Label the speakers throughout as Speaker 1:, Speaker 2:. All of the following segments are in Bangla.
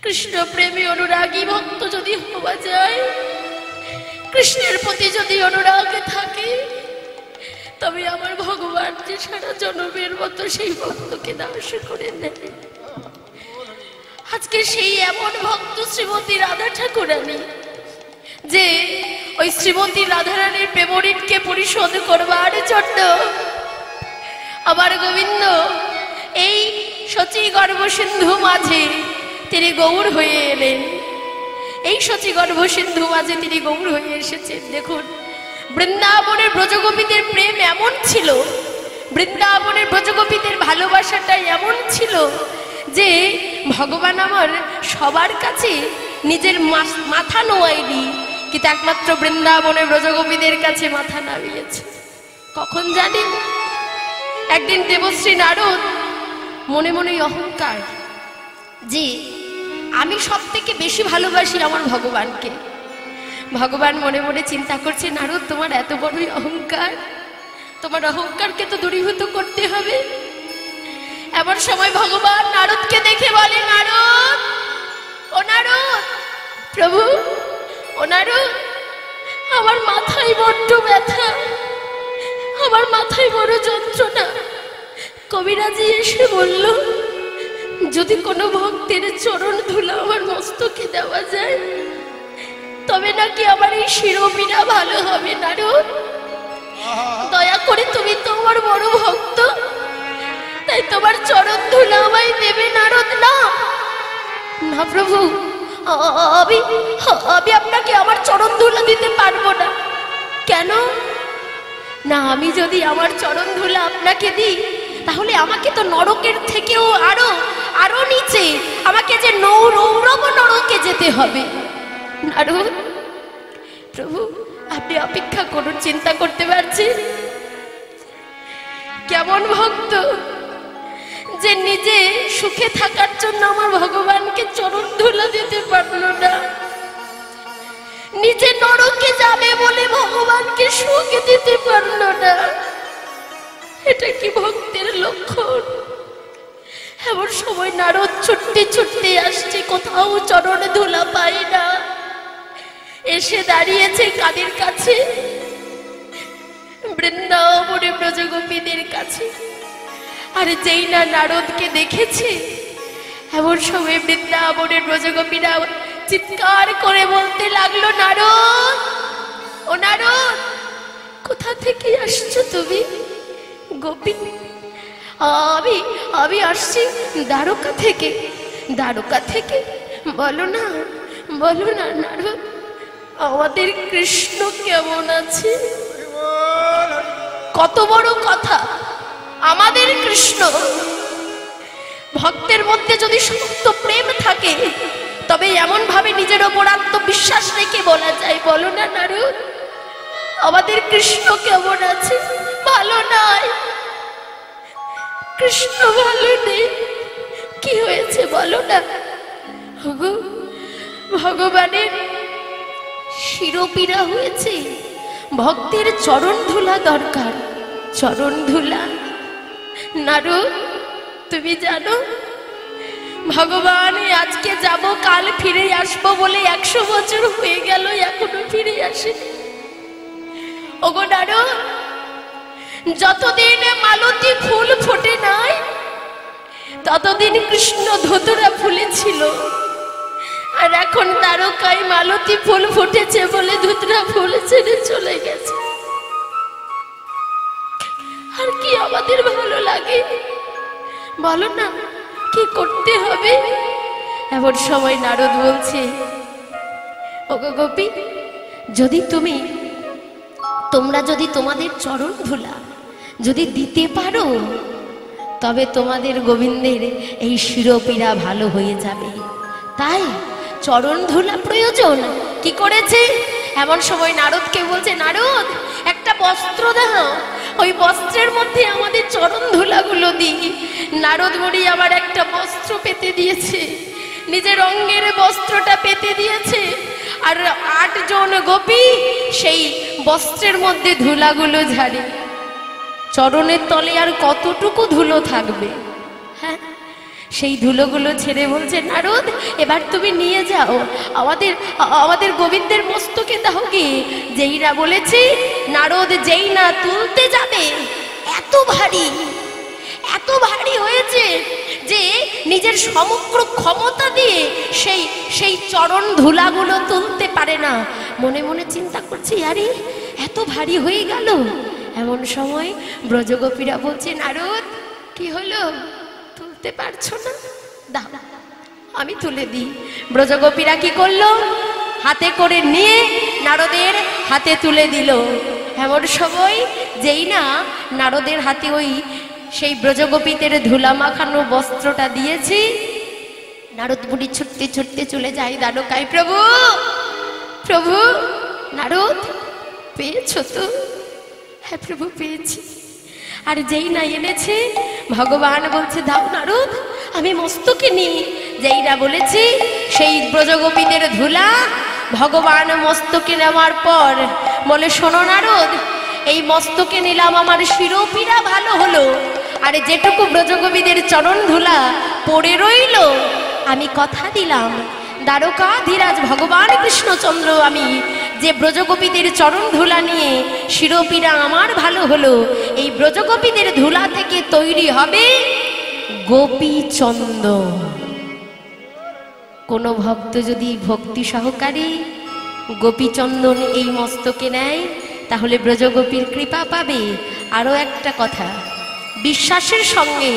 Speaker 1: কৃষ্ণ প্রেমী অনুরাগী ভক্ত যদি হওয়া যায়, কৃষ্ণের প্রতি যদি অনুরাগ থাকে, তবে আমার ভগবান যে সারা জনমের মতো সেই ভক্তকে দাস করে নেয়। আজকে সেই এমন ভক্ত শ্রীমতী রাধা ঠাকুরানী, যে ওই শ্রীমতী রাধারানীর প্রেমঋণকে পরিশোধ করবার জন্য আমার গোবিন্দ এই শচী গর্ভ সিন্ধু মাঝে তিনি গৌর হয়ে এলেন। এই শচী গর্ভ সিন্ধু মাঝে তিনি গৌর হয়ে এসেছেন। দেখুন, বৃন্দাবনের ব্রজগোপীদের প্রেম এমন ছিল, বৃন্দাবনের ব্রজগোপীদের ভালোবাসাটা এমন ছিল যে ভগবান আমার সবার কাছে নিজের মাথা নোয়ায়নি, কিন্তু একমাত্র বৃন্দাবনের ব্রজগোপীদের কাছে মাথা নামিয়েছে। কখন জানি, একদিন দেবশ্রী নারদ মনে মনে অহংকার যে আমি সব থেকে বেশি ভালোবাসি আমার ভগবানকে। ভগবান মনে মনে চিন্তা করছে, নারদ তোমার এত বড়ই অহংকার, তোমার অহংকারকে তো দূরীভূত করতে হবে। এমন সময় ভগবান নারদকে দেখে বলে, নারদ, ও নারদ, প্রভু, ও নারদ, আমার মাথায় বড্ড ব্যথা, আমার মাথায় বড় যন্ত্রণা। কবিরাজি এসে বলল, যদি কোনো ভক্তের চরণ ধুলা আমার মস্তকে দেওয়া যায়, তবে নাকি আমার এই শিরোপীড়া ভালো হবে। নারদ, দয়া করে, তুমি তো আমার বড় ভক্ত, তাই তোমার চরণ ধুলা আমায় দেবে। নারদ, না না প্রভু, আমি আপনাকে আমার চরণ ধুলা দিতে পারবো না। কেন? না, আমি যদি আমার চরণ ধুলা আপনাকে দিই, তাহলে আমাকে তো নরকের থেকেও আরো আরো নিচে, আমাকে যে নৌরব নরকে যেতে হবে। নারদ, প্রভু আপনি অপেক্ষা করুন, চিন্তা করতে পারছি। কেমন ভক্ত যে নিজে সুখে থাকার জন্য আমার ভগবানকে চরণ ধুলা দিতে পারলো না, নিজে নরকে যাবে বলে ভগবানকে সুখ দিতে পারলো না। এটা কি ভক্তের লক্ষণ? এমন সময় নারদ ছুটতে ছুটতে আসছে, কোথাও চরণ ধুলা পায় না, এসে দাঁড়িয়েছে কাদের কাছে? বৃন্দাবনের ব্রজগোপীদের কাছে। আর যেই না নারদকে দেখেছে, এমন সময় বৃন্দাবনের ব্রজগোপীরা চিৎকার করে বলতে লাগলো, নারদ, ও নারদ, কোথা থেকে আসছো তুমি? গোপী, আমি আসছি দ্বারকা থেকে। দ্বারকা থেকে? বলো না, বলো না নারদ, আমাদের কৃষ্ণ কেমন আছে? কত বড় কথা! আমাদের কৃষ্ণ। ভক্তের মধ্যে যদি শক্ত প্রেম থাকে, তবে এমন ভাবে নিজের ওপর আত্মবিশ্বাস রেখে বলা যায়, বলো না নারদ, আমাদের কৃষ্ণ কেমন আছে? ভালো নয়, কৃষ্ণ ভালো নেই। কি হয়েছে বলো না? ভগবানের শিরোপীড়া হয়েছে, ভক্তের চরণ ধুলা দরকার, চরণ ধুলা। নারদ, তুমি জানো ভগবান আজকে যাব, কাল ফিরে আসবো বলে 100 বছর হয়ে গেল, এখনো ফিরে আসেনি। ওগো নারদ, যতদিন মালতী ফুল ফোটে নাই, ততদিন কৃষ্ণ ধুতরা ফুলেছিল। আর এখন দ্বারকায় মালতী ফুল ফুটেছে বলে ধুতরা ফুল ছেড়ে চলে গেছে। আর কি আমাদের ভালো লাগে বলো না? কি করতে হবে? এমন সময় নারদ বলছে, ওগো গোপী, যদি তোমরা যদি তোমাদের চরণ ধুলা যদি দিতে পারো, তবে তোমাদের গোবিন্দের এই শিরোপীড়া ভালো হয়ে যাবে। তাই চরণ ধুলা প্রয়োজন। কি করেছে? এমন সময় নারদকে বলছে, নারদ, একটা বস্ত্র দাও, ওই বস্ত্রের মধ্যে আমাদের চরণ ধুলাগুলো দিই। নারদ মুনি আবার একটা বস্ত্র পেতে দিয়েছে, নিজের অঙ্গের বস্ত্রটা পেতে দিয়েছে। আর 8 জন গোপী সেই বস্ত্রের মধ্যে ধুলাগুলো ঝাড়ে। চরণের তলে আর কতটুকু ধুলো থাকবে? হ্যাঁ, সেই ধুলোগুলো ছেড়ে বলছে, নারদ এবার তুমি নিয়ে যাও, আমাদের আমাদের গোবিন্দের মস্তকে দাও গে। যেই না বলেছি, নারদ যেই না তুলতে যাবে, এত ভারী হয়েছে যে নিজের সমগ্র ক্ষমতা দিয়ে সেই চরণ ধুলাগুলো তুলতে পারে না। মনে মনে চিন্তা করছে, আরে এত ভারী হয়ে গেল। এমন সময় ব্রজগোপীরা বলছে, নারদ কি হলো, তুলতে পারছো না, দাও আমি তুলে দিই। ব্রজগোপীরা কি করলো, হাতে করে নিয়ে নারদের হাতে তুলে দিল। এমন সময় যেই না নারদের হাতে ওই সেই ব্রজগোপীদের ধুলা মাখানো বস্ত্রটা দিয়েছি, নারদ মুনি ছুটতে ছুটতে চলে যায় দ্বারকায়। প্রভু প্রভু, নারদ পেয়েছো তো? হ্যাঁ প্রভু পেয়েছি। আর যেই না এনেছে, ভগবান বলছে, দাও নারদ আমি মস্তকে নিই। যেই না বলেছি, সেই ব্রজগোপীদের ধুলা ভগবান মস্তকে নেওয়ার পর বলে, শোনো নারদ, এই মস্তকে নিলাম, আমার শিরোপীড়া ভালো হলো, আর যেটুকু ব্রজগোপীদের চরণ ধুলা পড়ে রইল, আমি কথা দিলাম দ্বারকাধীরাজ ভগবান কৃষ্ণচন্দ্র, আমি যে ব্রজগোপীদের চরণ ধুলা নিয়ে শিরোপীড়া আমার ভালো হলো, এই ব্রজগোপীদের ধুলা থেকে তৈরি হবে গোপীচন্দন। কোনো ভক্ত যদি ভক্তি সহকারে গোপীচন্দন এই মস্তকে নেয়, তাহলে ব্রজগোপীর কৃপা পাবে। আরও একটা কথা, বিশ্বাসের সঙ্গে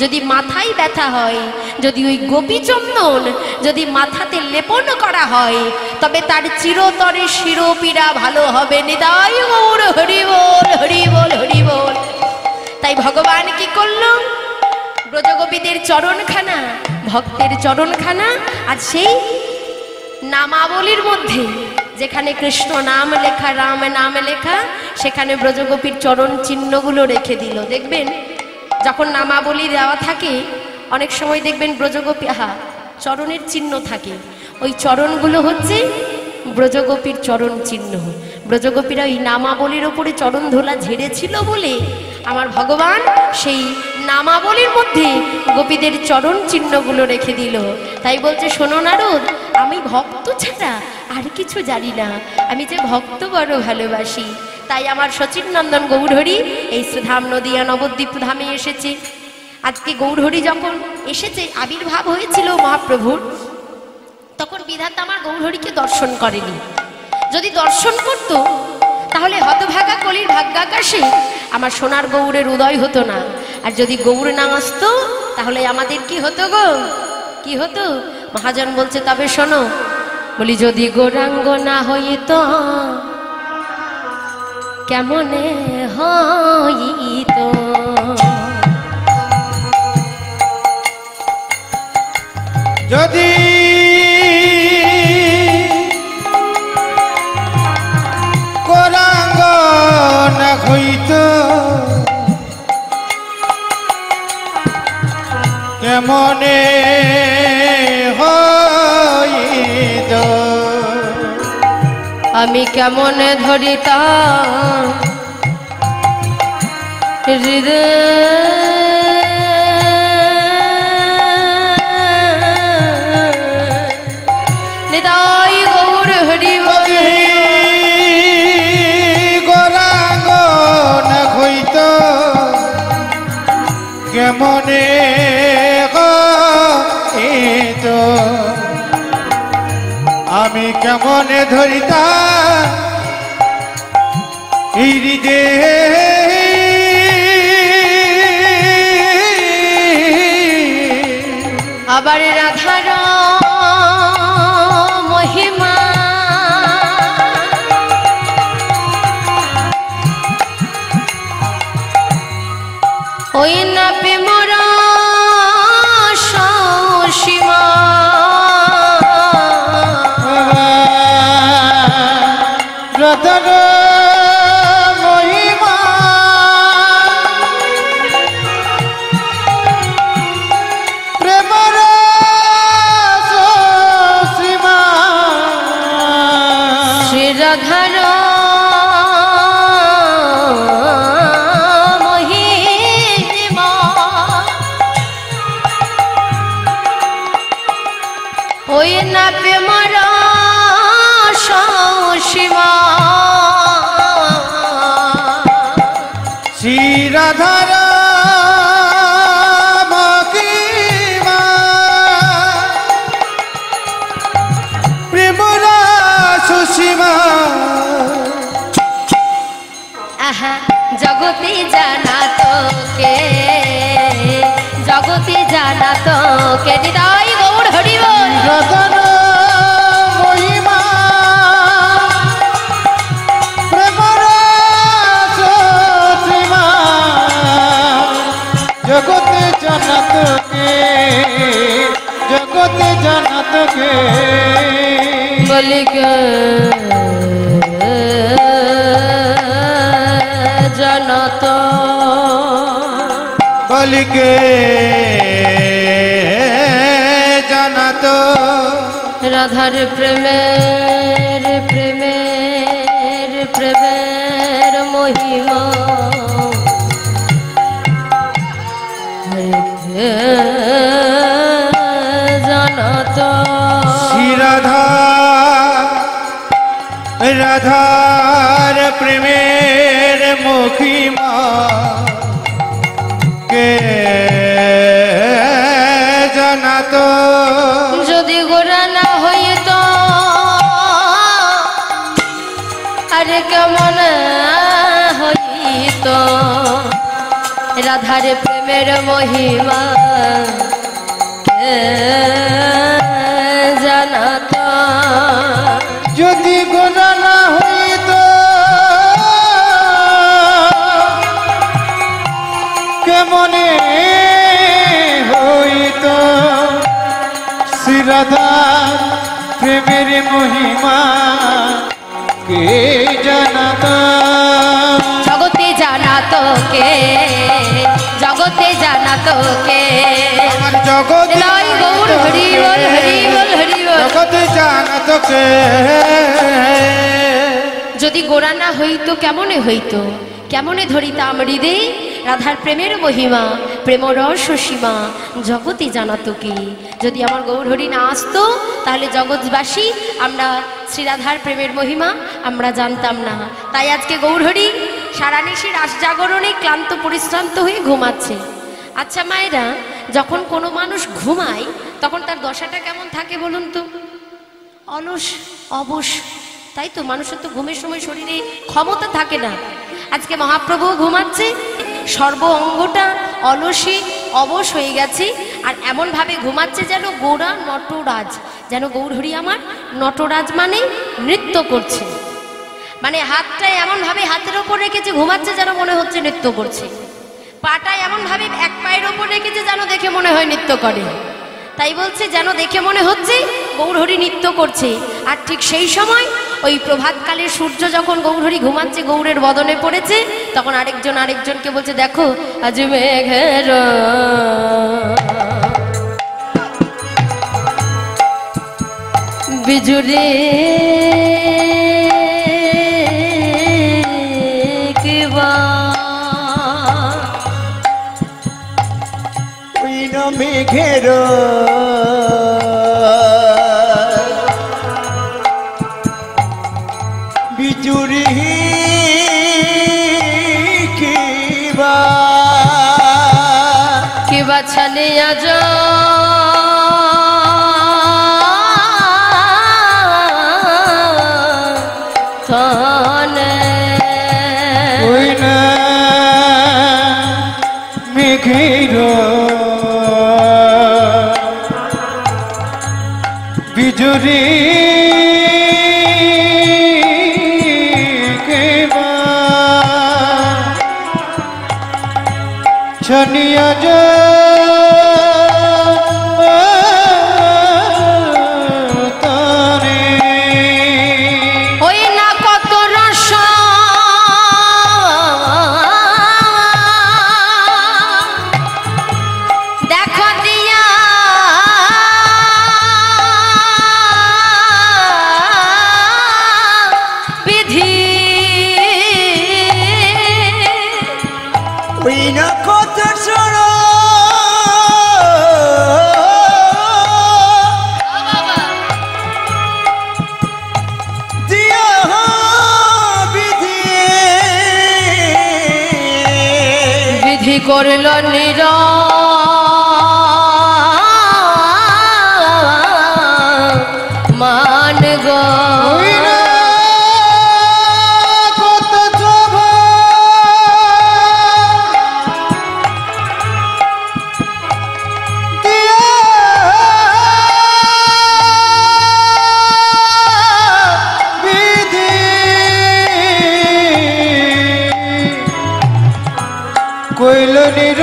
Speaker 1: যদি মাথায় ব্যথা হয়, যদি ওই গোপীচন্দন যদি মাথাতে লেপন করা হয়, তবে তার চিরতরে শিরোপীড়া ভালো হবে। নিতাই গৌর হরি বল, হরি বল, হরি বল। তাই ভগবান কি করলো, ব্রজগোপীদের চরণখানা, ভক্তের চরণখানা, আর সেই নামাবলীর মধ্যে যেখানে কৃষ্ণ নাম লেখা, রাম নাম লেখা, সেখানে ব্রজগোপীর চরণ চিহ্নগুলো রেখে দিল। দেখবেন যখন নামাবলী দেওয়া থাকে, অনেক সময় দেখবেন ব্রজগোপী চরণের চিহ্ন থাকে, ওই চরণগুলো হচ্ছে ব্রজগোপীর চরণ চিহ্ন। ব্রজগোপীরা ওই নামাবলীর ওপরে চরণ ধুলা ঝেড়েছিল বলে আমার ভগবান সেই নামাবলীর মধ্যে গোপীদের চরণ চিহ্নগুলো রেখে দিল। তাই বলছে, শোনো নারদ, আমি ভক্ত ছাড়া আর কিছু জানি না, আমি যে ভক্ত বড় ভালোবাসি। তাই আমার সচিননন্দন গৌরহরি এই সুধাম নদিয়া নবদ্বীপ ধামে এসেছে। আজকে গৌরহরি যখন এসেছে, আবির্ভাব হয়েছিল মহাপ্রভুর, তখন বিধাতা আমার গৌরহরিকে দর্শন করেনি। যদি দর্শন করত, তাহলে হতভাগা কলির ভাগ্যাকাশে আমার সোনার গৌরের উদয় হতো না। আর যদি গৌর না আসতো, তাহলে আমাদের কি হতো গো, কি হতো? মহাজন বলছে, তবে শোনো, বলি যদি গৌরাঙ্গ না হইত কেমনে হইত,
Speaker 2: যদি গৌরাঙ্গ না হইত কেমনে হইত,
Speaker 1: আমি কেমনে ধরিতাম নিতাই গৌর হরি বল।
Speaker 2: গৌরাঙ্গ না হইত কেমনে হইত, আমি কেমনে ধরিতাম এই হৃদয়ে
Speaker 1: আবার রাধার মহিমা, ওই না প্রেমর সীমা,
Speaker 2: রাধার মহিমা প্রেমর
Speaker 1: ওই না প্রেমর সীমা
Speaker 2: শ্রী রাধার মহিমা প্রেমরা সুসীমা
Speaker 1: আহা জগতে জানা তোকে জগতে জানা তোকে হৃদয় গৌর হরি বল
Speaker 2: রাধার মহিমা প্রেমরা সুসীমা জগতে জানা তোকে জগতে জানা তোকে
Speaker 1: বলি জানত
Speaker 2: বলিকে জানাত
Speaker 1: রাধার প্রেমের প্রেমের প্রেমের মহিমা জানত
Speaker 2: শ্রী রাধা রাধার প্রেমের মহিমা কে জানাত
Speaker 1: যদি গোরা না হইত আরে কেমন হইত রাধার প্রেমের মহিমা কে জানাত
Speaker 2: যদি গোনা না হইত কেমনে হইত শ্রী রাধা প্রেমের মহিমা কে জানাত
Speaker 1: জগতে জানা তোকে জগতে জানা তোকে
Speaker 2: আমার জগৎ
Speaker 1: লয় গৌর হরি বল হরি বল হরি বল
Speaker 2: জগতে জানা তোকে
Speaker 1: যদি গোরা না হইতো কেমনে হইতো কেমনে ধরিতাম হৃদে রাধার প্রেমের মহিমা প্রেম রস সীমা জগতে জানাতো কি যদি আমার গৌর হরি না আসতো তাহলে জগৎবাসী আমরা শ্রীরাধার প্রেমের মহিমা আমরা জানতাম না তাই আজকে গৌর হরি সারা নিশি রাস জাগরণে ক্লান্ত পরিশ্রান্ত হয়ে ঘুমাচ্ছে আচ্ছা মায়েরা যখন কোনো মানুষ ঘুমায় তখন তার দশাটা কেমন থাকে বলুন তো অলস অবশ তাই তো মানুষের তো ঘুমের সময় শরীরে ক্ষমতা থাকে না আজকে মহাপ্রভু ঘুমাচ্ছে সর্ব অঙ্গটা অলসী অবশ হয়ে গেছে আর এমন ভাবে ঘুমাচ্ছে যেন গৌরা নটরাজ যেন গৌরহরি আমার নটরাজ মানে নৃত্য করছে মানে হাতটা এমন ভাবে হাতের ওপর রেখেছে ঘুমাচ্ছে যেন মনে হচ্ছে নৃত্য করছে পাটা এমন ভাবে এক পায়ের ওপর রেখেছে যেন দেখে মনে হয় নৃত্য করে তাই বলছে যেন দেখে মনে হচ্ছে গৌরহরি নৃত্য করছে আর ঠিক সেই সময় ওই প্রভাতকালে সূর্য যখন গৌরহরি ঘুমাচ্ছে গৌরের বদনে পড়েছে তখন আরেকজন আরেকজনকে বলছে দেখো আজ মেঘের বিজুরি কিবা
Speaker 2: মেঘের বিজুরি
Speaker 1: কিবা ছানিয়া যা
Speaker 2: মেঘের বিজুরি ছনিয়া যা
Speaker 3: কত সরো
Speaker 1: করল মান গো
Speaker 2: কইল নির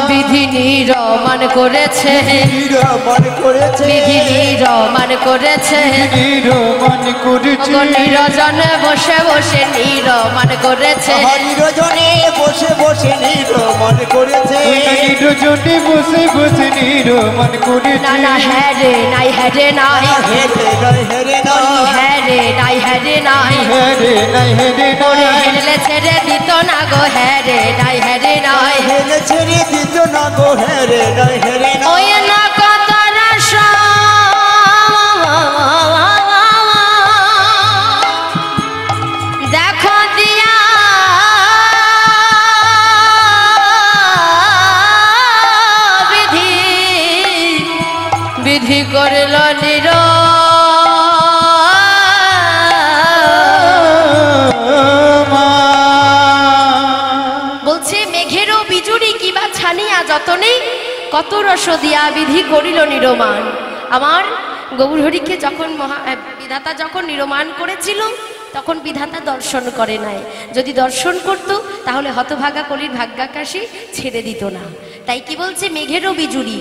Speaker 1: বিধি নিরমান করেছে
Speaker 3: নিরমান করেছে
Speaker 1: বিধি নিরমান করেছে
Speaker 2: নিরমান করেছে
Speaker 1: নিরজনে বসে বসে নিরমান করেছে
Speaker 3: নিরজনে বসে বসে নিরমান করেছে
Speaker 2: নিরজনে বসে বসে নিরমান করেছে
Speaker 1: না না হ্যাঁ রে নাই হ্যাঁ রে নাই
Speaker 3: হেরে নাই হেরে নাই
Speaker 1: হ্যাঁ রে নাই হ্যাঁ রে নাই
Speaker 2: হ্যাঁ রে নাই হ্যাঁ রে
Speaker 1: ওরে
Speaker 2: নাই
Speaker 1: হেরলে ছেড়ে দিত না গো হ্যাঁ রে নাই হ্যাঁ রে নাই
Speaker 3: হেরে ছেড়ে দিত না গো হেরে নাই হেরে নাই
Speaker 1: ওই না কত রসা দেখো দিয়া বিধি বিধি করল নির বলছে মেঘেরও বিজুরি কিবা ছানিয়া যতনে কত রস দিয়া বিধি করিল নিরমান আমার গৌরহরিকে যখন বিধাতা যখন নিরমান করেছিল তখন বিধাতা দর্শন করে নাই যদি দর্শন করত তাহলে হতভাগা কলির ভাগ্যাকাশে ছেড়ে দিত না তাই কি বলছে মেঘেরও বিজুরি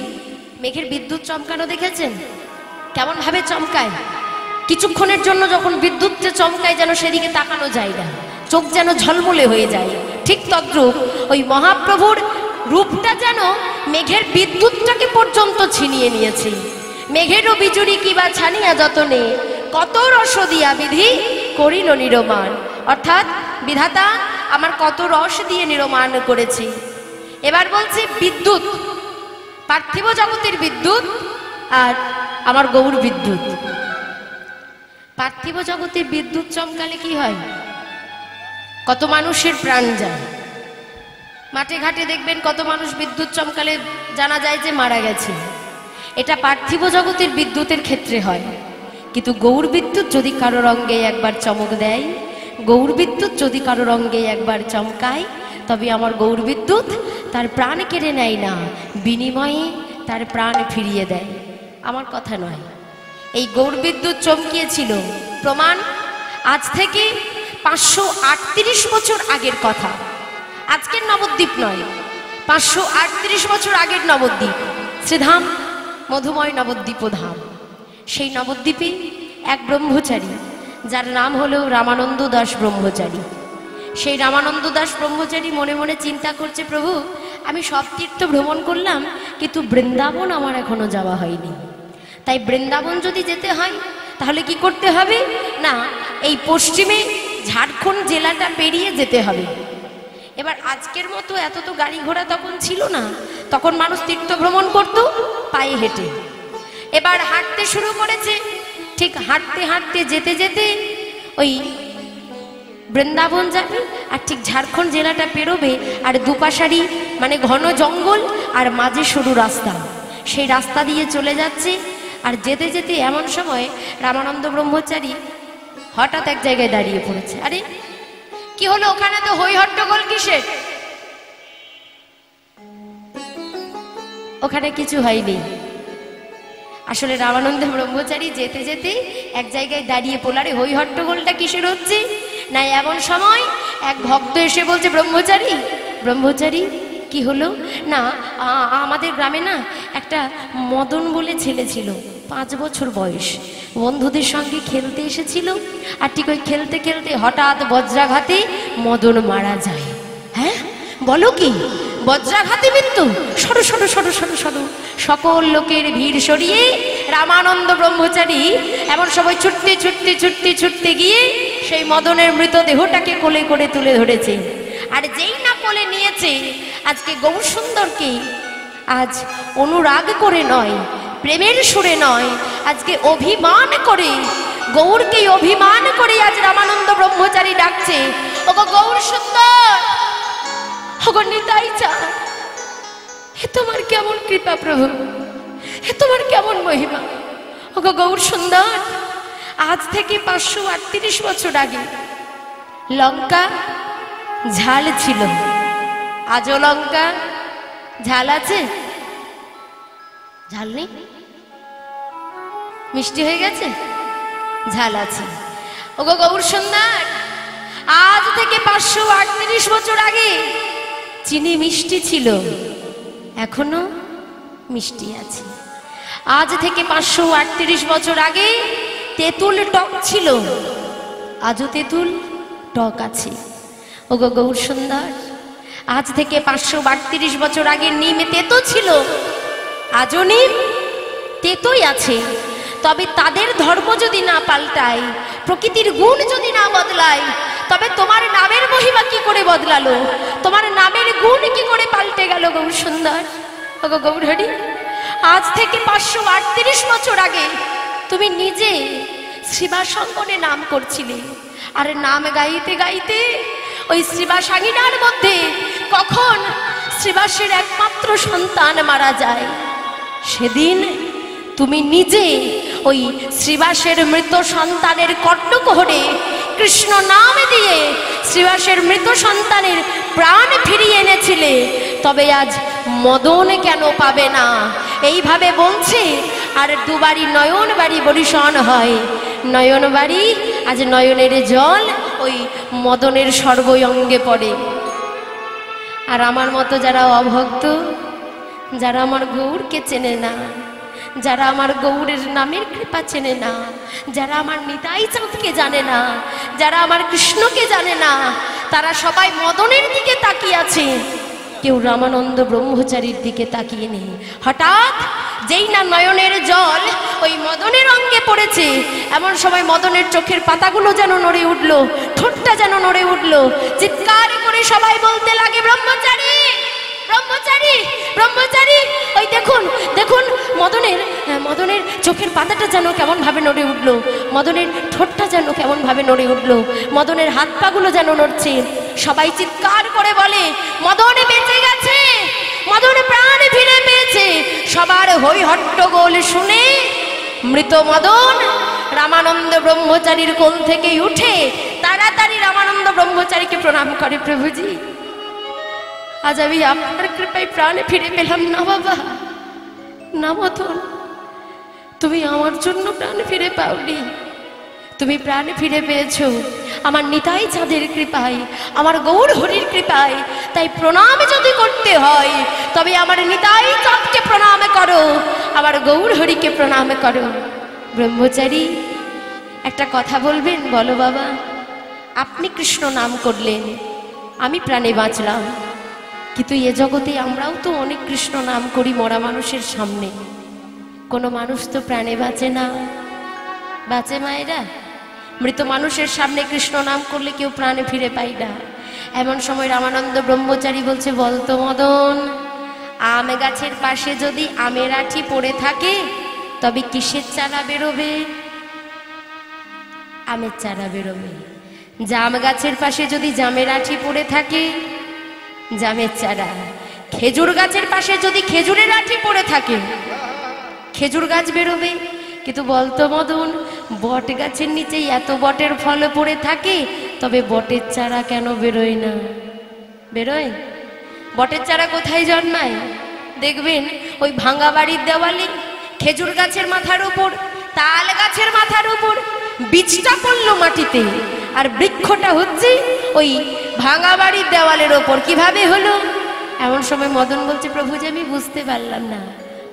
Speaker 1: মেঘের বিদ্যুৎ চমকানো দেখেছেন কেমন ভাবে চমকায় কিছুক্ষণের জন্য যখন বিদ্যুৎ চমকায় যেন সেদিকে তাকানো যায় না চোখ যেন ঝলমলে হয়ে যায় ঠিক তদ্রূপ ওই মহাপ্রভুর রূপটা যেন মেঘের বিদ্যুৎটাকে পর্যন্ত ছিনিয়ে নিয়েছে মেঘেরও বিজুরি কিবা ছানিয়া যতনে কত রস দিয়া বিধি করিল নিরমান অর্থাৎ বিধাতা আমার কত রস দিয়ে নিরমান করেছে এবার বলছে বিদ্যুৎ পার্থিব জগতের বিদ্যুৎ আর আমার গৌর বিদ্যুৎ পার্থিব জগতে বিদ্যুৎ চমকালে কি হয় কত মানুষের প্রাণ যায় মাঠে ঘাটে দেখবেন কত মানুষ বিদ্যুৎ চমকালে জানা যায় যে মারা গেছে এটা পার্থিব জগতের বিদ্যুতের ক্ষেত্রে হয় কিন্তু গৌর বিদ্যুৎ যদি কারোর অঙ্গে একবার চমক দেয় গৌর বিদ্যুৎ যদি কারোর অঙ্গে একবার চমকায় তবে আমার গৌর বিদ্যুৎ তার প্রাণ কেড়ে নেয় না বিনিময়ে তার প্রাণ ফিরিয়ে দেয় আমার কথা নয় এই গৌর বিদ্যুৎ চমকিয়েছিল প্রমাণ আজ থেকে 538 বছর আগের কথা আজকের নবদ্বীপ নয় 538 বছর আগের নবদ্বীপ শ্রীধাম মধুময় নবদ্বীপ ধাম সেই নবদ্বীপে এক ব্রহ্মচারী যার নাম হলো রামানন্দ দাস ব্রহ্মচারী সেই রামানন্দ দাস ব্রহ্মচারী মনে মনে চিন্তা করছে প্রভু আমি সব তীর্থ ভ্রমণ করলাম কিন্তু বৃন্দাবন আমার এখনো যাওয়া হয়নি তাই বৃন্দাবন যদি যেতে হয় তাহলে কি করতে হবে না এই পশ্চিমে ঝাড়খণ্ড জেলাটা পেরিয়ে যেতে হবে এবার আজকের মতো এত তো গাড়ি ঘোড়া তখন ছিল না তখন মানুষ তীর্থ ভ্রমণ করত পায়ে হেঁটে এবার হাঁটতে শুরু করেছে ঠিক হাঁটতে হাঁটতে যেতে যেতে ওই বৃন্দাবন যাবে আর ঠিক ঝাড়খণ্ড জেলাটা পেরোবে আর দুপাশারি মানে ঘন জঙ্গল আর মাঝে সরু রাস্তা সেই রাস্তা দিয়ে চলে যাচ্ছে আর যেতে যেতে এমন সময় রামানন্দ ব্রহ্মচারী হঠাৎ এক জায়গায় দাঁড়িয়ে পড়েছে আরে কি হলো ওখানে তো হই হট্টগোল কিসের ওখানে কিছু হয়নি আসলে রামানন্দ ব্রহ্মচারী যেতে যেতে এক জায়গায় দাঁড়িয়ে পোলারে হই হট্টগোলটা কিসের হচ্ছে না এমন সময় এক ভক্ত এসে বলছে ব্রহ্মচারী ব্রহ্মচারী কি হলো না আমাদের গ্রামে না একটা মদন বলে ছেলে ছিল 5 বছর বয়স বন্ধুদের সঙ্গে খেলতে এসেছিল আর ঠিক ওই খেলতে খেলতে হঠাৎ বজ্রাঘাতে মদন মারা যায় হ্যাঁ বলো কি বজ্রাঘাতে মৃত্যু সরো সরো সরো সরো সরো সকল লোকের ভিড় সরিয়ে রামানন্দ ব্রহ্মচারী এমন সময় ছুটতে ছুটতে ছুটতে ছুটতে গিয়ে সেই মদনের মৃতদেহটাকে কোলে করে তুলে ধরেছে আর যেই না কোলে নিয়েছে আজকে গৌর সুন্দরকে আজ অনুরাগ করে নয় প্রেমের সুরে নয় আজকে অভিমান করে গৌরকে অভিমান করে আজ রামানন্দ ব্রহ্মচারী ডাকছে, ওগো গৌর সুন্দর, ওগো নিতাই চাঁদ, হে তোমার কেমন কৃপা প্রভু, হে তোমার কেমন মহিমা। ওগো গৌর সুন্দর, আজ থেকে 538 বছর আগে লঙ্কা ঝাল ছিল, আজও লঙ্কা ঝাল আছে? ঝাল নেই? মিষ্টি হয়ে গেছে? ঝাল আছে। ওগো গৌর সুন্দর, আজ থেকে 538 বছর আগে চিনি মিষ্টি ছিল, এখনো মিষ্টি আছে। আজ থেকে 538 বছর আগে তেঁতুল টক ছিল, আজও তেঁতুল টক আছে। ওগো গৌর সুন্দর, আজ থেকে 532 বছর আগে নিম তেতো ছিল, আজও নিম তেতোই আছে। তবে তাদের ধর্ম যদি না পাল্টায়, প্রকৃতির গুণ যদি না বদলায়, তবে তোমার নামের মহিমা কি করে বদলালো, তোমার নামের গুণ কি করে পাল্টে গেল গৌর সুন্দর? ওগো গৌর হরি, আজ থেকে 538 বছর আগে তুমি নিজে শ্রীবাসঙ্গনে নাম করছিলে, আর নাম গাইতে গাইতে ওই শ্রীবাসাঙ্গিনার মধ্যে কখন শ্রীবাসের একমাত্র সন্তান মারা যায়, সেদিন তুমি নিজে ওই শ্রীবাসের মৃত সন্তানের কর্ণকোহরে কৃষ্ণ নাম দিয়ে শ্রীবাসের মৃত সন্তানের প্রাণ ফিরিয়ে এনেছিলে। তবে আজ মদন কেন পাবে না, এইভাবে বলছে। আর দুবারই নয়ন বাড়ি বরিশন হয়, নয়ন বাড়ি আজ নয়নের জল ওই মদনের সর্বঙ্গে পড়ে। আর আমার মতো যারা অভক্ত, যারা আমার গৌরকে চেনে না, যারা আমার গৌরের নামের কৃপা চেনে না, যারা আমার নিতাই চাঁদকে জানে না, যারা আমার কৃষ্ণকে জানে না, তারা সবাই মদনের দিকে তাকিয়ে আছে, কেউ রামানন্দ ব্রহ্মচারীর দিকে তাকিয়ে নেই। হঠাৎ যেই না নয়নের জল ওই মদনের অঙ্গে পড়েছে, এমন সময় মদনের চোখের পাতাগুলো যেন নড়ে উঠলো, ঠোঁটটা যেন নড়ে উঠলো, চিৎকার করে সবাই বলতে লাগে, ব্রহ্মচারী ব্রহ্মচারী ব্রহ্মচারী। ওই দেখুন দেখুন, মদনের চোখের পাতাটা যেন কেমন ভাবে নড়ে উঠলো, মদনের ঠোঁটটা যেন কেমন ভাবে নড়ে উঠলো, মদনের হাত পাগুলো যেন নড়ছে। সবাই চিৎকার করে বলে, মদন বেঁচে গেছে, মদন প্রাণ ফিরে পেয়েছে। সবার হই হট্টগোল শুনে মৃত মদন রামানন্দ ব্রহ্মচারীর কোল থেকে উঠে তাড়াতাড়ি রামানন্দ ব্রহ্মচারীকে প্রণাম করে, প্রভুজি আজ আমি আপনার কৃপায় প্রাণ ফিরে পেলাম না বাবা, না মদন, তুমি আমার জন্য প্রাণ ফিরে পাওনি, তুমি প্রাণ ফিরে পেয়েছো আমার নিতাই চাঁদের কৃপায়, আমার গৌর হরির কৃপায়। তাই প্রণাম যদি করতে হয় তবে আমার নিতাই চাঁদকে প্রণাম করো, আমার গৌর হরিকে প্রণাম করো। ব্রহ্মচারী একটা কথা বলবেন? বলো বাবা। আপনি কৃষ্ণ নাম করলেন, আমি প্রাণে বাঁচলাম, কিন্তু এ জগতে আমরাও তো অনেক কৃষ্ণ নাম করি মরা মানুষের সামনে, কোনো মানুষ তো প্রাণে বাঁচে না, বাঁচে মায়েরা? মৃত মানুষের সামনে কৃষ্ণ নাম করলে কেউ প্রাণে ফিরে পায় না। এমন সময় রামানন্দ ব্রহ্মচারী বলছে, বলতো মদন, আম গাছের পাশে যদি আমের আঠি পড়ে থাকে তবে কিসের চারা বেরোবে? আমের চারা বেরোবে। জাম গাছের পাশে যদি জামের আঠি পড়ে থাকে, জামের চারা। খেজুর গাছের পাশে যদি খেজুরের আঠি পড়ে থাকে, খেজুর গাছ বেরোবে। কিন্তু বলতো মদন, বট গাছের নিচে এত বটের ফল পড়ে থাকে, তবে বটের চারা কেন বেরোয় না? বেরোয়। বটের চারা কোথায় জন্মায়? দেখবেন ওই ভাঙা বাড়ির দেওয়ালে, খেজুর গাছের মাথার উপর, তাল গাছের মাথার উপর বীজটা পড়লো মাটিতে, আর বৃক্ষটা হচ্ছে ওই ভাঙা বাড়ির দেওয়ালের ওপর। কিভাবে হলো? এমন সময় মদন বলছে, প্রভু যে আমি বুঝতে পারলাম না।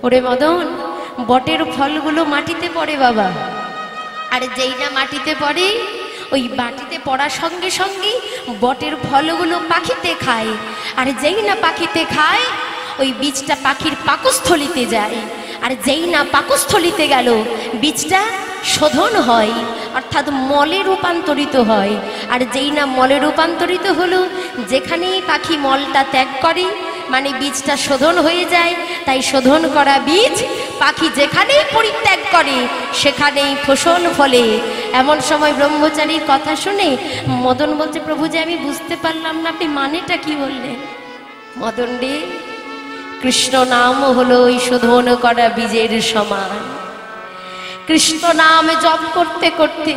Speaker 1: ওরে মদন, বটের ফলগুলো মাটিতে পড়ে বাবা, আর যেই না মাটিতে পড়ে, ওই মাটিতে পড়ার সঙ্গে সঙ্গে বটের ফলগুলো পাখিতে খায়, আর যেই না পাখিতে খায় ওই বীজটা পাখির পাকস্থলিতে যায়, আর যেই না পাকস্থলিতে গেল বীজটা শোধন হয়, অর্থাৎ মলে রূপান্তরিত হয়। আর যেই না মলে রূপান্তরিত হলো, যেখানেই পাখি মলটা ত্যাগ করে মানে বীজটা শোধন হয়ে যায়। তাই শোধন করা বীজ পাখি যেখানেই পরিত্যাগ করে সেখানেই ফসল ফলে। এমন সময় ব্রহ্মচারীর কথা শুনে মদন বলছে, প্রভু যে আমি বুঝতে পারলাম না, আপনি মানেটা কি বললেন? মদন রে, কৃষ্ণ নাম হলো ওই শোধন করা বীজের সমান। কৃষ্ণ নাম জপ করতে করতে,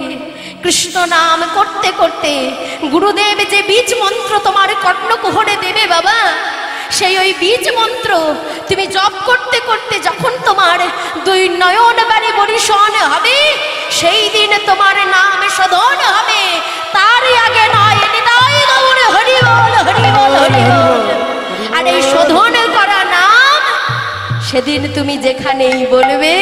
Speaker 1: কৃষ্ণ নাম করতে করতে গুরুদেব যে বীজ মন্ত্র তোমার কর্ণকুহরে দেবে বাবা, সেই ওই বীজ মন্ত্র তুমি জপ করতে করতে যখন তোমার দুই নয়ন বাড়ি বরিশন হবে, সেই দিন তোমার নাম শোধন হবে। তার আগে নয়। নিতাই গৌর হরি বল, হরি বল, হরি বল। আর এই শোধন করা নাম সেদিন তুমি যেখানেই বলবে,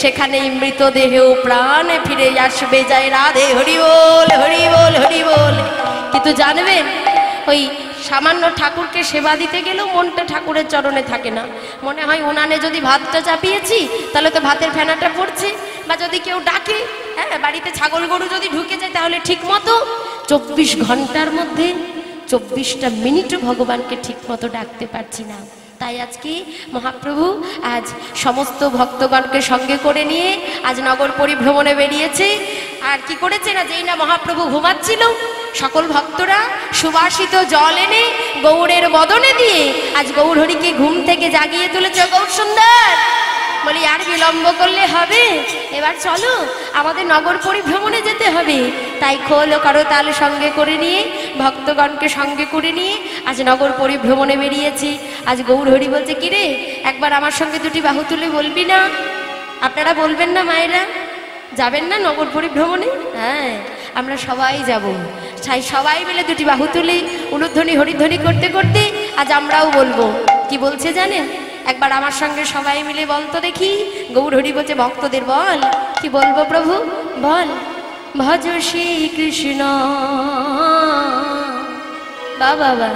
Speaker 1: সেখানেই মৃতদেহেও প্রাণ ফিরে আসবে। যায় রাধে, হরি বল, হরি বল, হরি বল। কিন্তু জানবেন, ওই সামান্য ঠাকুরকে সেবা দিতে গেলেও মনটা ঠাকুরের চরণে থাকে না। মনে হয় উনানে যদি ভাতটা চাপিয়েছি তাহলে তো ভাতের ফেনাটা পড়ছে, বা যদি কেউ ডাকে, হ্যাঁ বাড়িতে ছাগল গরু যদি ঢুকে যায় তাহলে ঠিক মতো 24 ঘন্টার মধ্যে 24টা মিনিটও ভগবানকে ঠিক মতো ডাকতে পারছি না। তাই আজকে মহাপ্রভু আজ সমস্ত ভক্তগণকে সঙ্গে করে নিয়ে আজ নগর পরিভ্রমণে বেরিয়েছে। আর কি করেছে না, যেই না মহাপ্রভু ঘুমাচ্ছিল, সকল ভক্তরা সুবাসিত জল এনে গৌরের বদনে দিয়ে আজ গৌরহরিকে ঘুম থেকে জাগিয়ে তুলেছে। গৌর সুন্দর বলি, আর বিলম্ব করলে হবে, এবার চলো আমাদের নগর পরিভ্রমণে যেতে হবে। তাই খোল ও করতাল সঙ্গে করে নিয়ে ভক্তগণকে সঙ্গে করে নিয়ে আজ নগর পরিভ্রমণে বেরিয়েছি। আজ গৌরহরি বলছে, কিরে একবার আমার সঙ্গে দুটি বাহু তুলে বলবি না? আপনারা বলবেন না মায়েরা? যাবেন না নগর পরিভ্রমণে? হ্যাঁ, আমরা সবাই যাব। তাই সবাই মিলে দুটি বাহু তুলে উলুধ্বনি হরিধ্বনি করতে করতে আজ আমরাও বলবো। কি বলছে জানেন? একবার আমার সঙ্গে সবাই মিলে বলতো দেখি। গৌরহরি বলছে, ভক্তদের বল। কি বলবো প্রভু? বল। ভজ শ্রী কৃষ্ণ বাবা বা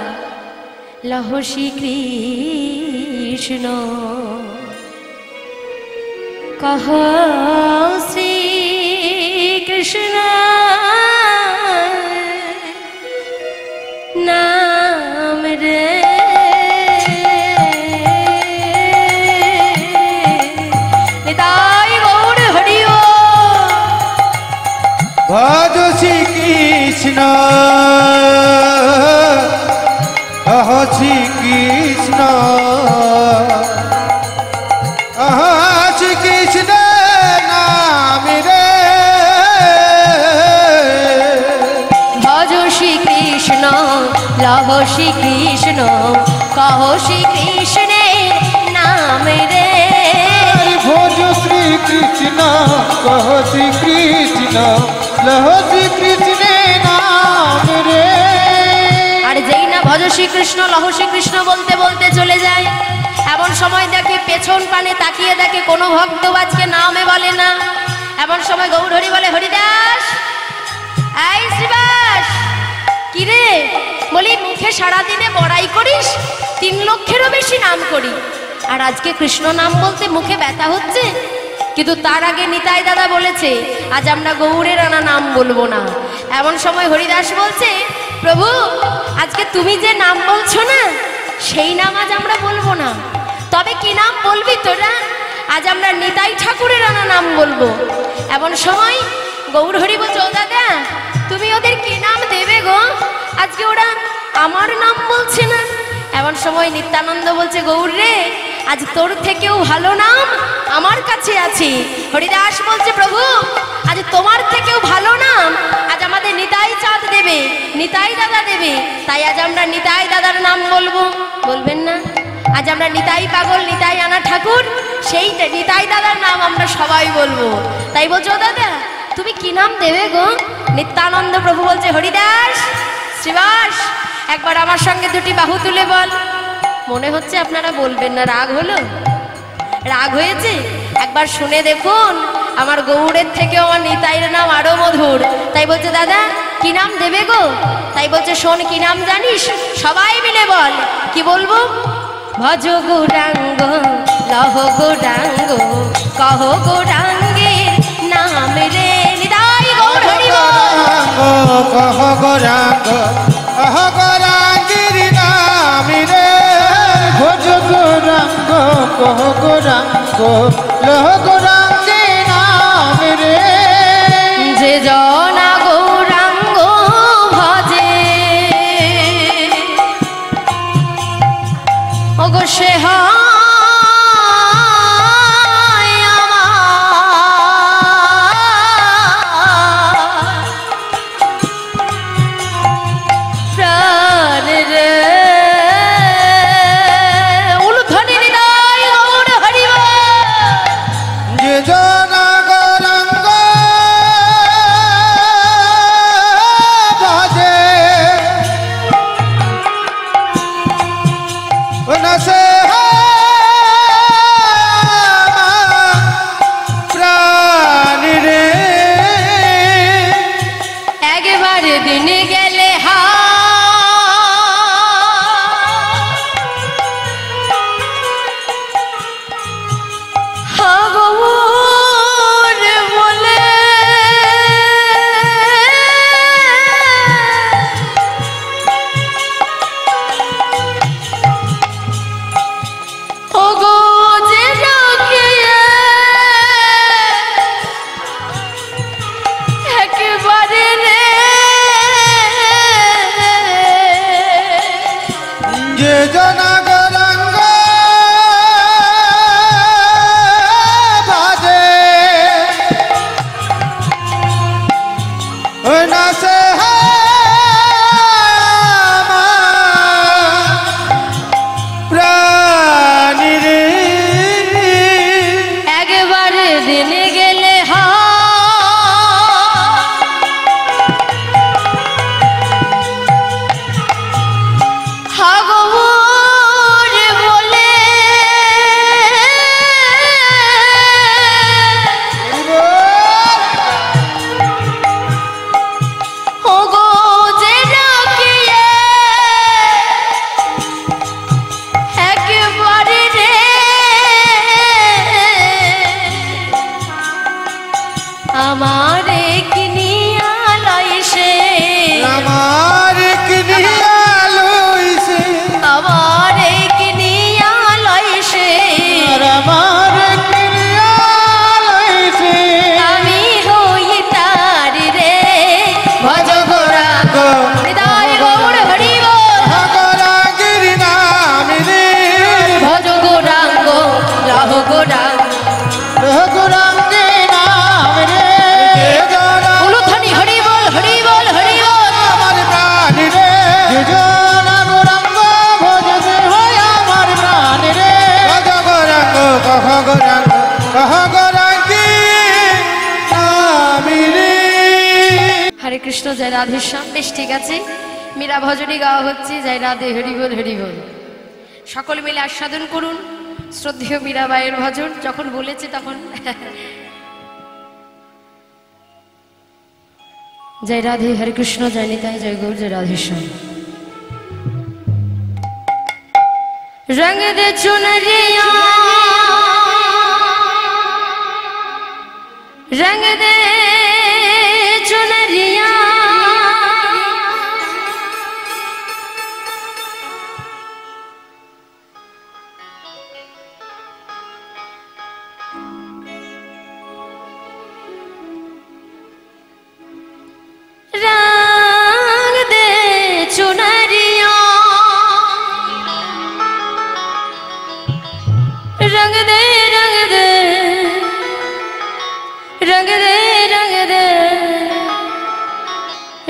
Speaker 1: লহ শ্রী কৃষ্ণ কহ শ্রী কৃষ্ণ নাম রে
Speaker 2: ভজ শ্রী কৃষ্ণ, অহ শ্রী কৃষ্ণ, অহ শ্রী কৃষ্ণ নাম রে।
Speaker 1: ভজ শ্রী কৃষ্ণ লহ শ্রী কৃষ্ণ কহ শ্রী কৃষ্ণের নাম রে।
Speaker 2: ভজ শ্রী কৃষ্ণ, কহ শ্রী কৃষ্ণ, লহ শ্রী কৃষ্ণের নাম রে।
Speaker 1: আর যেই না ভজ শ্রীকৃষ্ণ লহ শ্রীকৃষ্ণ বলতে বলতে চলে যায়, এমন সময় দেখে পেছন পানে তাকিয়ে দেখে কোনো ভক্ত আজকে নামে বলে না। এমন সময় গৌরহরি বলে, হরিদাস, এই শ্রীবাস, কিরে? বলি, মুখে সারাদিনে বড়াই করিস, 3 লক্ষেরও বেশি নাম করি, আর আজকে কৃষ্ণ নাম বলতে মুখে ব্যথা হচ্ছে। কিন্তু তার আগে নিতাই দাদা বলেছে, আজ আমরা গৌরের আনা নাম বলবো না। এমন সময় হরিদাস বলছে, প্রভু আজকে তুমি যে নাম বলছো না, সেই নাম আজ আমরা বলবো না। তবে কি নাম বলবি তোরা? আজ আমরা নিতাই ঠাকুরের আনা নাম বলবো। এমন সময় গৌরহরি বলছে, ও দাদা, তুমি ওদের কি নাম দেবে গো? আজকে ওরা আমার নাম বলছে না। এমন সময় নিত্যানন্দ বলছে, গৌর রে, আজ তোর থেকেও ভালো নাম আমার কাছে আছে। হরিদাস বলছে, প্রভু আজ তোমার থেকেও ভালো নাম আজ আমাদের নিতাই চাঁদ দেবে, নিতাই দাদা দেবে। তাই আজ আমরা নিতাই দাদার নাম বলবো। বলবেন না? আজ আমরা নিতাই পাগল, নিতাই আনা ঠাকুর, সেই নিতাই দাদার নাম আমরা সবাই বলবো। তাই বলছো, দাদা তুমি কি নাম দেবে গো? নিত্যানন্দ প্রভু বলছে, হরিদাস, শ্রীবাস, একবার আমার সঙ্গে দুটি বাহু তুলে বল। মনে হচ্ছে আপনারা বলবেন না, রাগ হলো? রাগ হয়েছে? একবার শুনে দেখুন, আমার গৌরের থেকে আমার নিতাইয়ের নাম আরো মধুর। তাই বলছে, দাদা কি নাম দেবে গো? তাই বলছে, শোন, কি নাম জানিস? সবাই মিলে বল। কি বলবো? ভজ গৌরাঙ্গ লহ গৌরাঙ্গ কহ গৌরাঙ্গের নাম রে। নিতাই গৌর হরি বল।
Speaker 2: কহ গৌরাঙ্গ, কহ গৌরাঙ্গের নাম রে। ভজ গৌরাঙ্গ, কহ গৌরাঙ্গ, লহ গৌরাঙ্গের নাম রে।
Speaker 1: যে ওগো সে हरे कृष्ण जय राधे श्याम बेश ठीक আছে मीरा भजनी गाওয়া হচ্ছে जय राधे हरि बोल সকল মিলে আস্বাদন করুন শ্রদ্ধেয় মীরাবাইয়ের ভজন যখন বলেছে তখন जय राधे हरे कृष्ण जय निताई जय गौर जय राधे श्याम रंग दे चुनरिया रंग दे चुनरिया रंग दे चुनरिया रंग दे रंग दे रंग दे रंग दे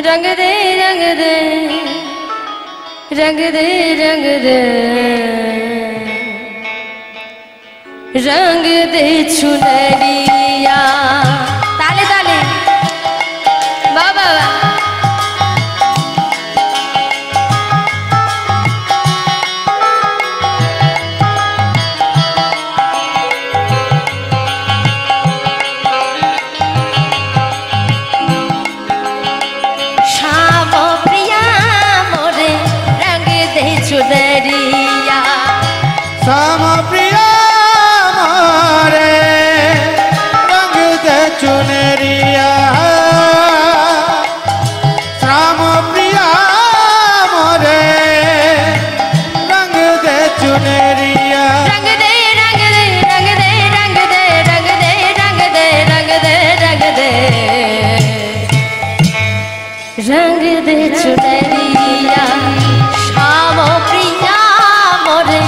Speaker 1: रंग दे रंग दे रंग दे रंग दे रंग दे चुनरिया ताले ताले बाबा चुनरिया
Speaker 2: श्याम प्रिया मोरे रंग दे चुनरिया श्याम प्रिया मोरे रंग दे चुनरिया
Speaker 1: रंग दे रंग दे रंग दे रंग दे रंग दे रंग दे रंग दे रंग दे रंग दे चुनरिया श्याम प्रिया मोरे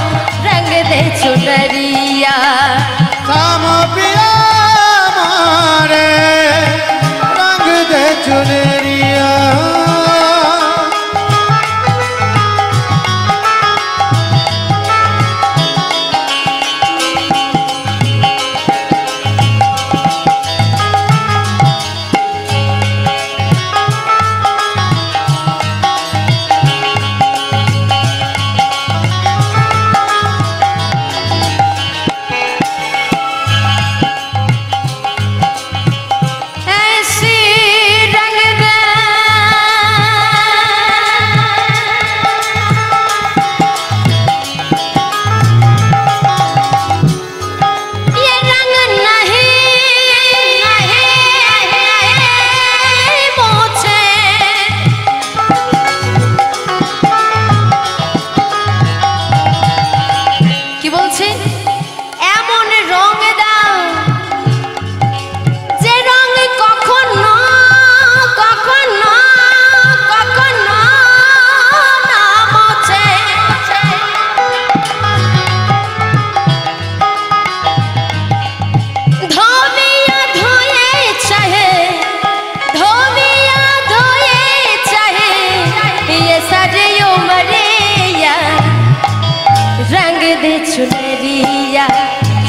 Speaker 1: चुनरिया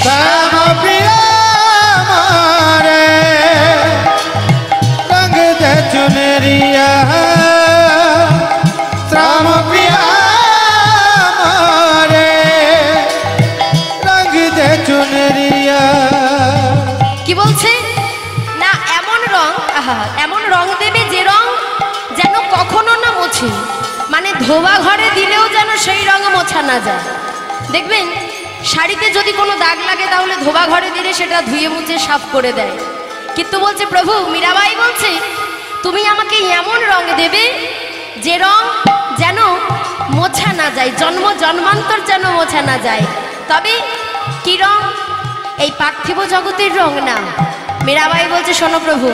Speaker 2: श्याम प्रिया मोरे रंग दे चुनरिया श्याम प्रिया मोरे रंग दे चुनरिया
Speaker 1: কি বলছে না এমন রং এমন রং দেবে যে রং যেন কখনো না মোছে মানে ধোয়া ঘরে দিলেও যেন সেই রং মোছা না যায় দেখবেন শাড়িতে যদি কোনো দাগ লাগে তাহলে ধোবা ঘরে দিলে সেটা ধুয়ে মুছে সাফ করে দেয় কিন্তু বলছে প্রভু মীরাবাই বলছে তুমি আমাকে এমন রং দেবে যে রং যেন মোছা না যায় জন্ম জন্মান্তর যেন মোছা না যায় তবে কি রং এই পার্থিব জগতের রং না মীরাবাই বলছে শোনো প্রভু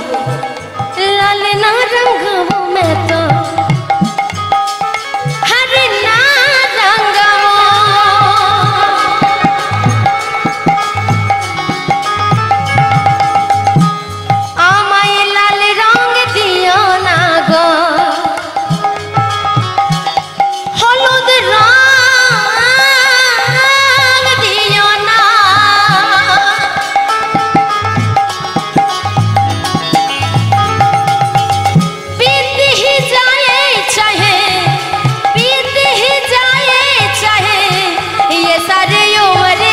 Speaker 1: লাল না রঙবো मैं तो हरे ना रंगबो আমায় লাল রং দিও না গো হলুদ রং দিও না बीत ही जाए चाहे ये सारे उम्रे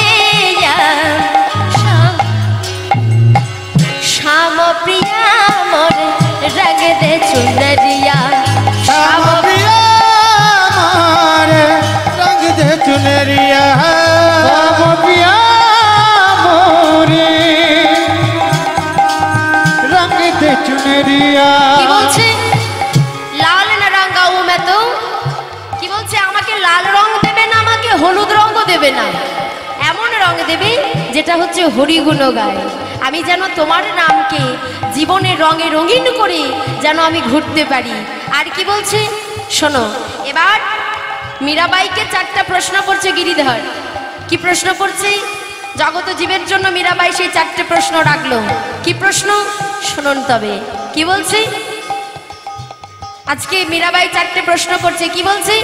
Speaker 1: श्याम प्रिया मोर रंग दे चुनरिया
Speaker 2: श्याम प्रिया मोरे रंग दे चुनरिया श्याम प्रिया मोरे रंग दे चुनरिया
Speaker 1: কি বলছে লাল না রঙাও मैं तो কি বলছে আমাকে লাল রং দেবে না আমাকে হলুদ রঙও দেবে না এমন রং দেবে যেটা হচ্ছে হরিগুণ গায় আমি যেন তোমার নামকে জীবনের রঙে রঙিন করে যেন আমি ঘুরতে পারি আর কি বলছে শোনো এবার মীরাবাইকে চারটা প্রশ্ন করছে গিরিধর কি প্রশ্ন করছে জগত জীবের জন্য মীরাবাই সেই চারটে প্রশ্ন রাখলো কি প্রশ্ন শুনুন তবে কি বলছে আজকে মীরাবাই চারটে প্রশ্ন করছে কি বলছে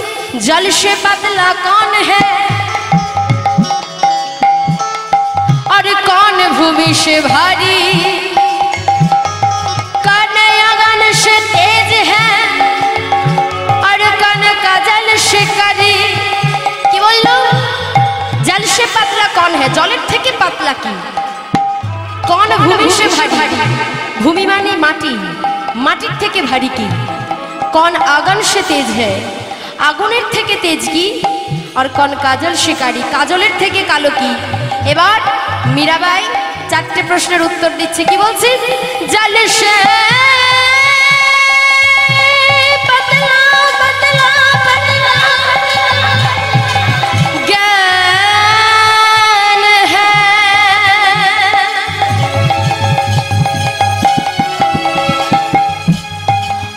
Speaker 1: জল সে পাতলা कौन है और कौन भूमि से भारी कौन अगन से तेज है और कौन का जल से करी কি বললো জল সে পাতলা कौन है জলের থেকে পাতলা কি कौन भूमि से भारी भूमि माने माटी माटिर থেকে भारी কি कौन आगन से तेज है आगुनेर থেকে तेज की और कौन काजल शिकारी काजलेर থেকে কালো কি এবার মীরাবাই চারটে প্রশ্নের উত্তর দিচ্ছে কি বলছে জল সে পাতলা পাতলা পাতলা জ্ঞান হ্যায়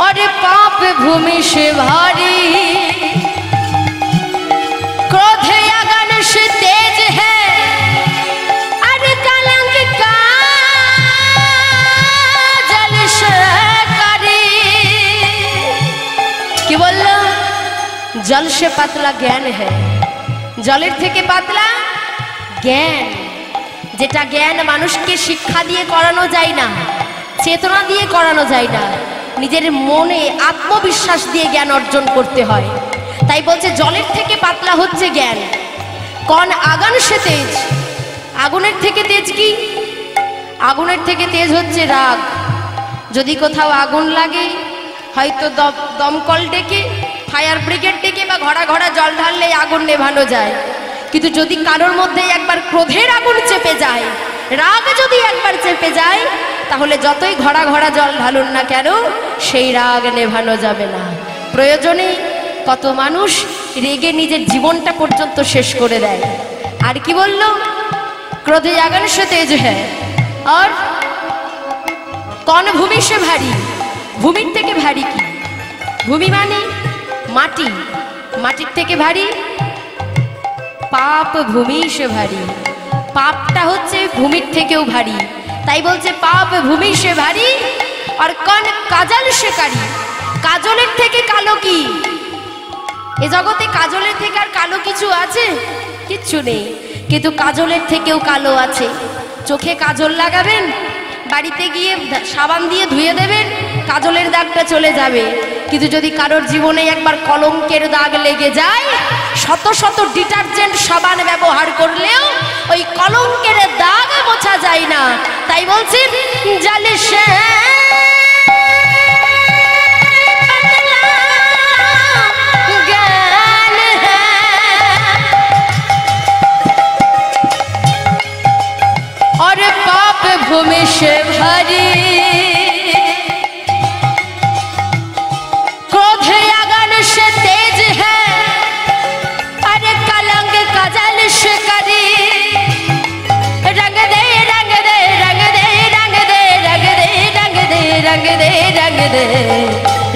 Speaker 1: और पाप भूमि से भारी क्रोध अगन से तेज है और कलंक का जल से करी কি বললো জল সে পাতলা জ্ঞান है জলের থেকে পাতলা জ্ঞান যেটা জ্ঞান মানুষকে শিক্ষা দিয়ে করানো যায় না চেতনা দিয়ে করানো যায় না নিজের মনে আত্মবিশ্বাস দিয়ে জ্ঞান অর্জন করতে হয় তাই বলছে জলের থেকে পাতলা হচ্ছে জ্ঞান কোন আগুন সে তেজ আগুনের থেকে তেজ কি আগুনের থেকে তেজ হচ্ছে রাগ যদি কোথাও আগুন লাগে হয়তো দমকল ডেকে ফায়ার ব্রিগেড ডেকে বা ঘড়া ঘড়া জল ঢাললে আগুন নেভানো যায় কিন্তু যদি কারোর মধ্যে একবার ক্রোধের আগুন চেপে যায় রাগ যদি একবার চেপে যায় তাহলে যতই ঘড়া ঘড়া জল ঢালুন না কেন সেই রাগ নেভানো যাবে না প্রয়োজনে কত মানুষ রেগে নিজের জীবনটা পর্যন্ত শেষ করে দেয় আর কি বলল ক্রোধে আগুন সে তেজ হ্যায় আর কোন ভূমি সে ভারী ভূমির থেকে ভারী কি ভূমি মানে মাটি মাটির থেকে ভারী পাপ ভূমি সে ভারী পাপটা হচ্ছে ভূমির থেকেও ভারী তাই বলছে পাপ ভূমি সে ভারী আর কোন কাজল সে কারি কাজলের থেকে কালো কি এ জগতে কাজলের থেকে আর কালো কিছু আছে কিচ্ছু নেই, কিন্তু কাজলের থেকেও কালো আছে। চোখে কাজল লাগাবেন, বাড়িতে গিয়ে সাবান দিয়ে ধুয়ে দেবেন, কাজলের দাগটা চলে যাবে। কিন্তু যদি কারোর জীবনে একবার কলঙ্কের দাগ লেগে যায়, শত শত ডিটারজেন্ট সাবান ব্যবহার করলেও ওই কলঙ্কের দাগ মোছা যায় না। তাই বলছি জালে সে और पाप भूमि से भरी, क्रोध अगन से तेज है, अरे कलंक कजल से करी, रंग दे रंग दे रंग दे रंग दे रंग दे रंग दे रंग दे रंग दे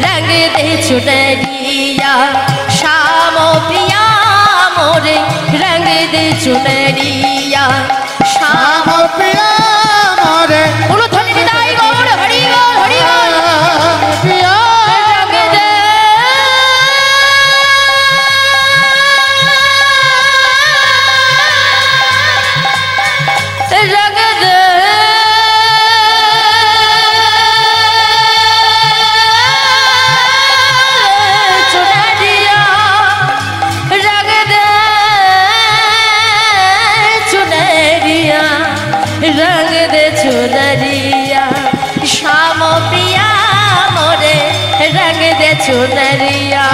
Speaker 1: रंग दे चुनरिया शाम पिया मोरे, रंग दे चुनरिया
Speaker 2: श्याम पिया मोरे
Speaker 1: बोलो धनी विदाई गौर हरि बोल हरि बोल
Speaker 2: पिया
Speaker 1: रंग दे रंग दे चुनरिया, रंग दे चुनरिया, रंग दे चुनरिया श्याम पिया मोरे, रंग दे चुनरिया।